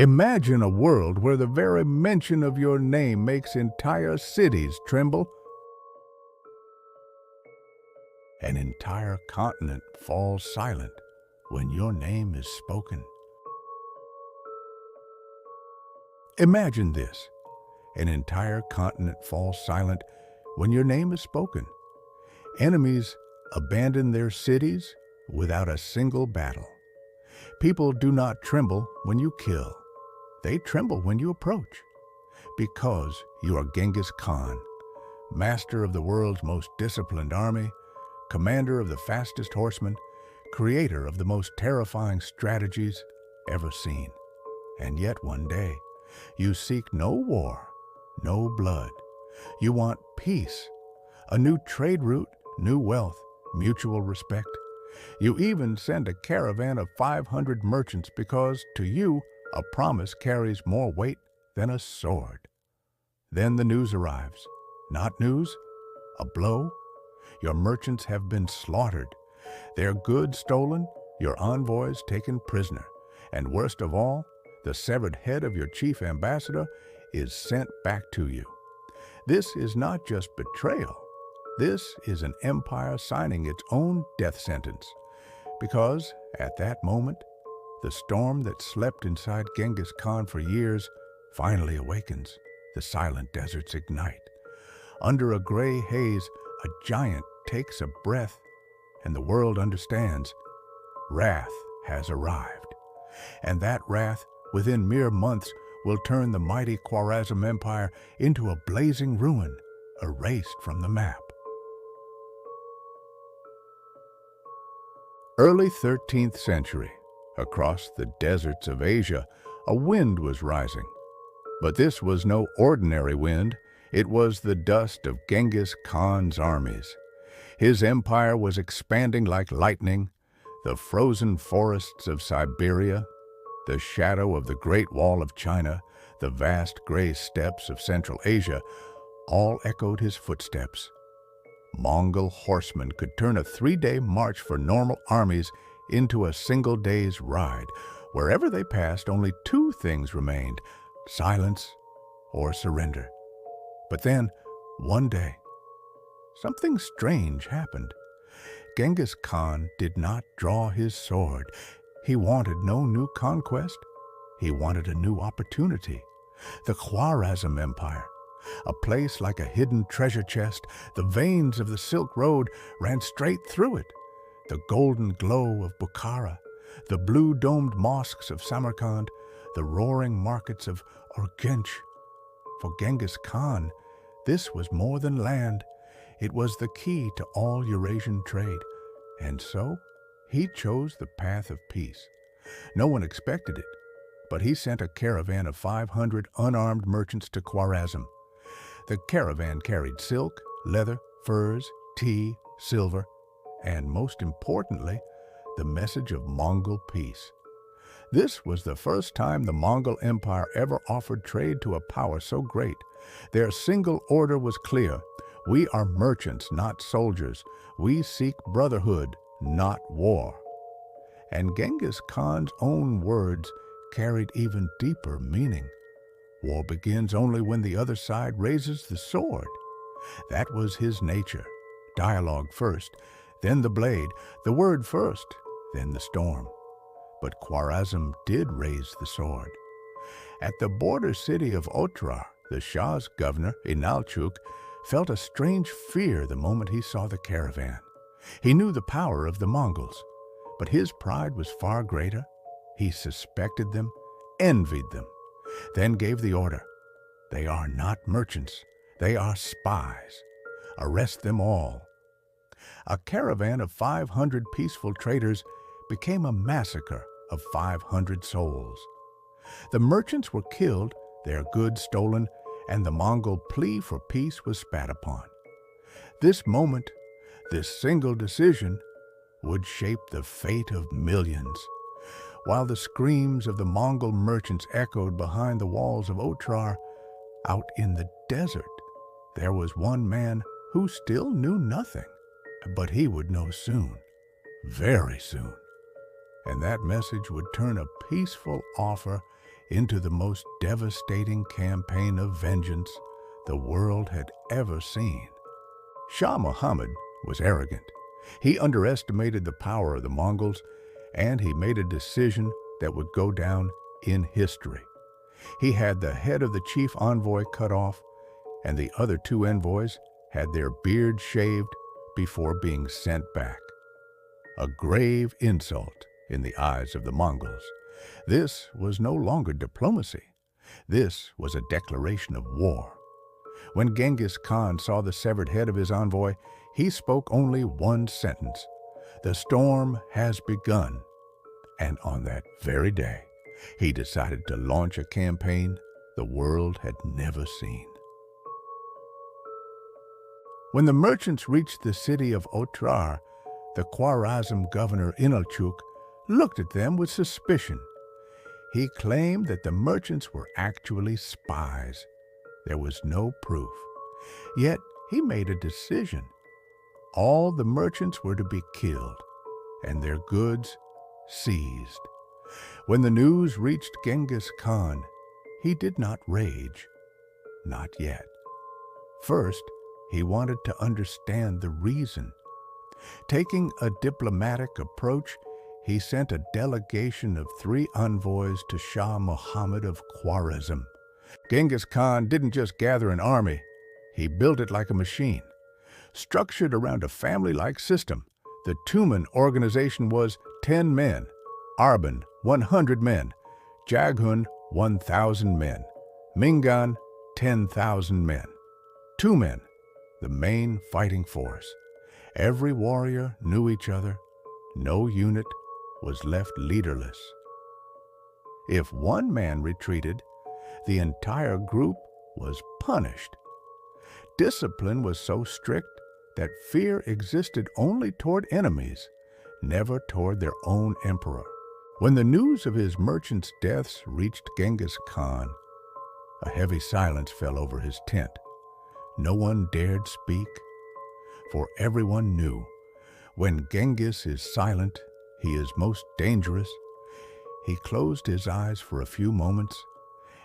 Imagine a world where the very mention of your name makes entire cities tremble. An entire continent falls silent when your name is spoken. Imagine this. An entire continent falls silent when your name is spoken. Enemies abandon their cities without a single battle. People do not tremble when you kill. They tremble when you approach, because you are Genghis Khan, master of the world's most disciplined army, commander of the fastest horsemen, creator of the most terrifying strategies ever seen. And yet one day, you seek no war, no blood. You want peace, a new trade route, new wealth, mutual respect. You even send a caravan of 500 merchants because, to you, a promise carries more weight than a sword. Then the news arrives. Not news, a blow. Your merchants have been slaughtered, their goods stolen, your envoys taken prisoner, and worst of all, the severed head of your chief ambassador is sent back to you. This is not just betrayal. This is an empire signing its own death sentence. Because, at that moment, the storm that slept inside Genghis Khan for years finally awakens. The silent deserts ignite. Under a gray haze, a giant takes a breath, and the world understands wrath has arrived. And that wrath, within mere months, will turn the mighty Khwarazm Empire into a blazing ruin, erased from the map. Early 13th century, across the deserts of Asia, a wind was rising. But this was no ordinary wind. It was the dust of Genghis Khan's armies. His empire was expanding like lightning. The frozen forests of Siberia, the shadow of the Great Wall of China, the vast gray steppes of Central Asia, all echoed his footsteps. Mongol horsemen could turn a 3-day march for normal armies into a single day's ride. Wherever they passed, only two things remained: silence or surrender. But then, one day, something strange happened. Genghis Khan did not draw his sword. He wanted no new conquest. He wanted a new opportunity. The Khwarazm Empire, a place like a hidden treasure chest. The veins of the Silk Road ran straight through it. The golden glow of Bukhara, the blue-domed mosques of Samarkand, the roaring markets of Urgench. For Genghis Khan, this was more than land. It was the key to all Eurasian trade. And so, he chose the path of peace. No one expected it, but he sent a caravan of 500 unarmed merchants to Khwarazm. The caravan carried silk, leather, furs, tea, silver, and most importantly, the message of Mongol peace. This was the first time the Mongol Empire ever offered trade to a power so great. Their single order was clear: we are merchants, not soldiers. We seek brotherhood, not war. And Genghis Khan's own words carried even deeper meaning. War begins only when the other side raises the sword. That was his nature. Dialogue first, then the blade, the word first, then the storm. But Khwarazm did raise the sword. At the border city of Otrar, the Shah's governor, Inalchuk, felt a strange fear the moment he saw the caravan. He knew the power of the Mongols, but his pride was far greater. He suspected them, envied them, then gave the order: they are not merchants, they are spies. Arrest them all. A caravan of 500 peaceful traders became a massacre of 500 souls. The merchants were killed, their goods stolen, and the Mongol plea for peace was spat upon. This moment, this single decision, would shape the fate of millions. While the screams of the Mongol merchants echoed behind the walls of Otrar, out in the desert, there was one man who still knew nothing. But he would know soon, very soon. And that message would turn a peaceful offer into the most devastating campaign of vengeance the world had ever seen. Shah Muhammad was arrogant. He underestimated the power of the Mongols, and he made a decision that would go down in history. He had the head of the chief envoy cut off, and the other two envoys had their beards shaved before being sent back. A grave insult in the eyes of the Mongols. This was no longer diplomacy. This was a declaration of war. When Genghis Khan saw the severed head of his envoy, he spoke only one sentence: "The storm has begun." And on that very day, he decided to launch a campaign the world had never seen. When the merchants reached the city of Otrar, the Khwarazm governor Inalchuk looked at them with suspicion. He claimed that the merchants were actually spies. There was no proof. Yet he made a decision. All the merchants were to be killed and their goods seized. When the news reached Genghis Khan, he did not rage. Not yet. First, he wanted to understand the reason. Taking a diplomatic approach, he sent a delegation of 3 envoys to Shah Muhammad of Khwarazm. Genghis Khan didn't just gather an army, he built it like a machine. Structured around a family-like system, the Tumen organization was 10 men, Arban 100 men, Jaghun 1,000 men, Mingan 10,000 men. Tumen, the main fighting force. Every warrior knew each other. No unit was left leaderless. If one man retreated, the entire group was punished. Discipline was so strict that fear existed only toward enemies, never toward their own emperor. When the news of his merchants' deaths reached Genghis Khan, a heavy silence fell over his tent. No one dared speak, for everyone knew when Genghis is silent, he is most dangerous. He closed his eyes for a few moments,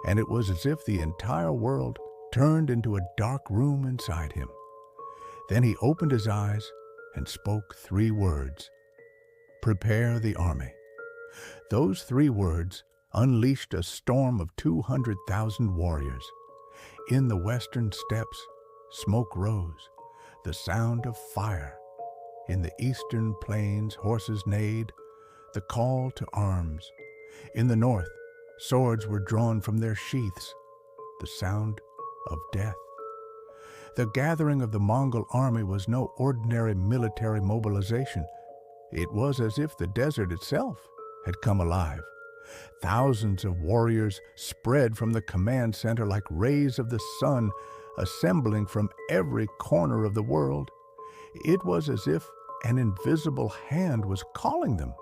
and it was as if the entire world turned into a dark room inside him. Then he opened his eyes and spoke 3 words: "Prepare the army." Those 3 words unleashed a storm of 200,000 warriors. In the western steppes, smoke rose, the sound of fire. In the eastern plains, horses neighed, the call to arms. In the north, swords were drawn from their sheaths, the sound of death. The gathering of the Mongol army was no ordinary military mobilization. It was as if the desert itself had come alive. Thousands of warriors spread from the command center like rays of the sun, assembling from every corner of the world. It was as if an invisible hand was calling them.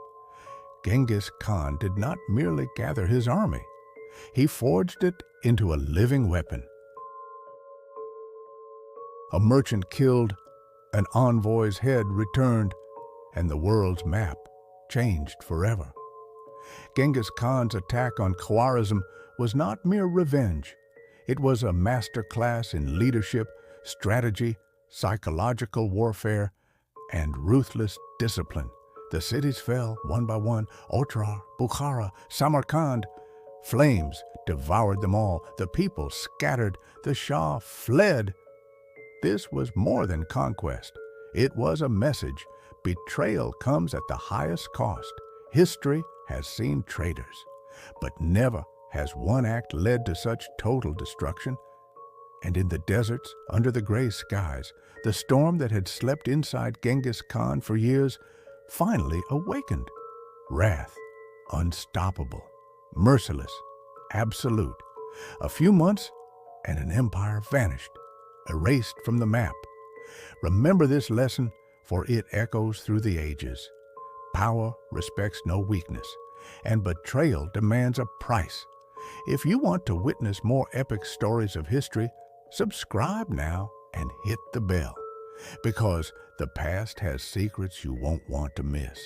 Genghis Khan did not merely gather his army. He forged it into a living weapon. A merchant killed, an envoy's head returned, and the world's map changed forever. Genghis Khan's attack on Khwarazm was not mere revenge. It was a masterclass in leadership, strategy, psychological warfare, and ruthless discipline. The cities fell one by one: Otrar, Bukhara, Samarkand. Flames devoured them all. The people scattered. The Shah fled. This was more than conquest. It was a message. Betrayal comes at the highest cost. History has seen traitors, but never has one act led to such total destruction. And in the deserts, under the gray skies, the storm that had slept inside Genghis Khan for years finally awakened. Wrath, unstoppable, merciless, absolute. A few months, and an empire vanished, erased from the map. Remember this lesson, for it echoes through the ages. Power respects no weakness, and betrayal demands a price. If you want to witness more epic stories of history, subscribe now and hit the bell, because the past has secrets you won't want to miss.